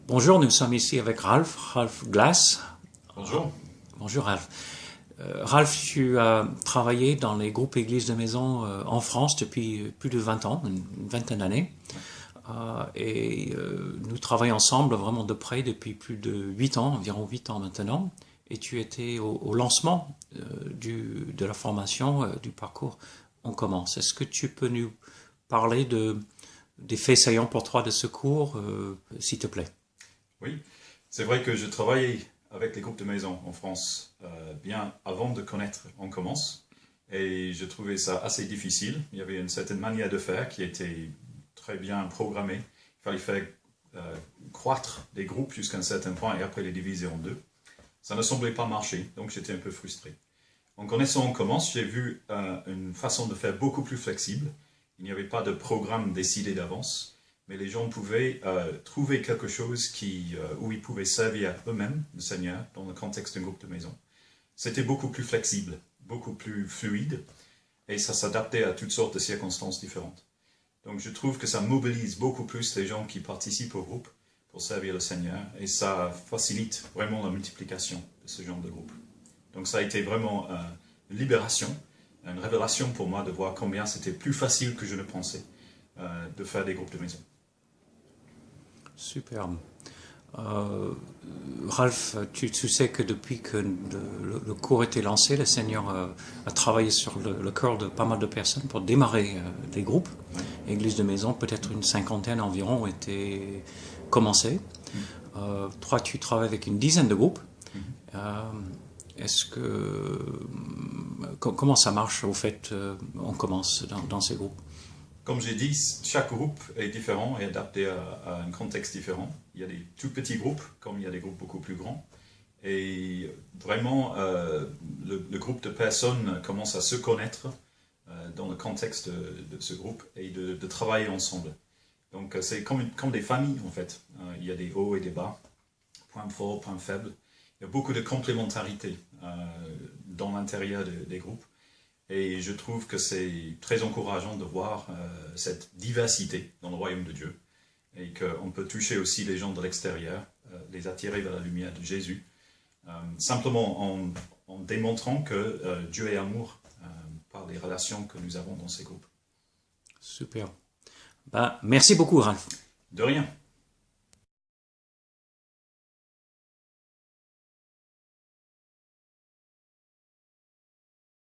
Bonjour, nous sommes ici avec Ralph Glass. Bonjour. Bonjour Ralph. Ralph, tu as travaillé dans les groupes Églises de Maison en France depuis plus de 20 ans, une vingtaine d'années. Nous travaillons ensemble vraiment de près depuis plus de 8 ans, environ 8 ans maintenant. Et tu étais au lancement de la formation, du parcours On commence. Est-ce que tu peux nous parler des faits saillants pour toi de ce cours, s'il te plaît? Oui, c'est vrai que je travaillais avec les groupes de maison en France bien avant de connaître On commence. Et je trouvais ça assez difficile. Il y avait une certaine manière de faire qui était très bien programmée. Il fallait faire croître les groupes jusqu'à un certain point et après les diviser en deux. Ça ne semblait pas marcher, donc j'étais un peu frustré. En connaissant On commence, j'ai vu une façon de faire beaucoup plus flexible. Il n'y avait pas de programme décidé d'avance, mais les gens pouvaient trouver quelque chose où ils pouvaient servir eux-mêmes le Seigneur dans le contexte d'un groupe de maison. C'était beaucoup plus flexible, beaucoup plus fluide, et ça s'adaptait à toutes sortes de circonstances différentes. Donc je trouve que ça mobilise beaucoup plus les gens qui participent au groupe pour servir le Seigneur, et ça facilite vraiment la multiplication de ce genre de groupe. Donc ça a été vraiment une libération, une révélation pour moi de voir combien c'était plus facile que je ne pensais de faire des groupes de maison. Superbe. Ralph, tu sais que depuis que le cours a été lancé, le Seigneur a travaillé sur le cœur de pas mal de personnes pour démarrer des groupes. Ouais. Église de maison, peut-être une cinquantaine environ ont été commencés. Toi, tu travailles avec une dizaine de groupes. Euh, comment ça marche au fait, on commence dans ces groupes? Comme j'ai dit, chaque groupe est différent et adapté à un contexte différent. Il y a des tout petits groupes, comme il y a des groupes beaucoup plus grands. Et vraiment, le groupe de personnes commence à se connaître dans le contexte de ce groupe et de travailler ensemble. Donc c'est comme des familles en fait. Il y a des hauts et des bas, points forts, points faibles. Il y a beaucoup de complémentarité dans l'intérieur des groupes. Et je trouve que c'est très encourageant de voir cette diversité dans le royaume de Dieu. Et qu'on peut toucher aussi les gens de l'extérieur, les attirer vers la lumière de Jésus. Simplement en démontrant que Dieu est amour par les relations que nous avons dans ces groupes. Super. Ben, merci beaucoup, Ralph. De rien.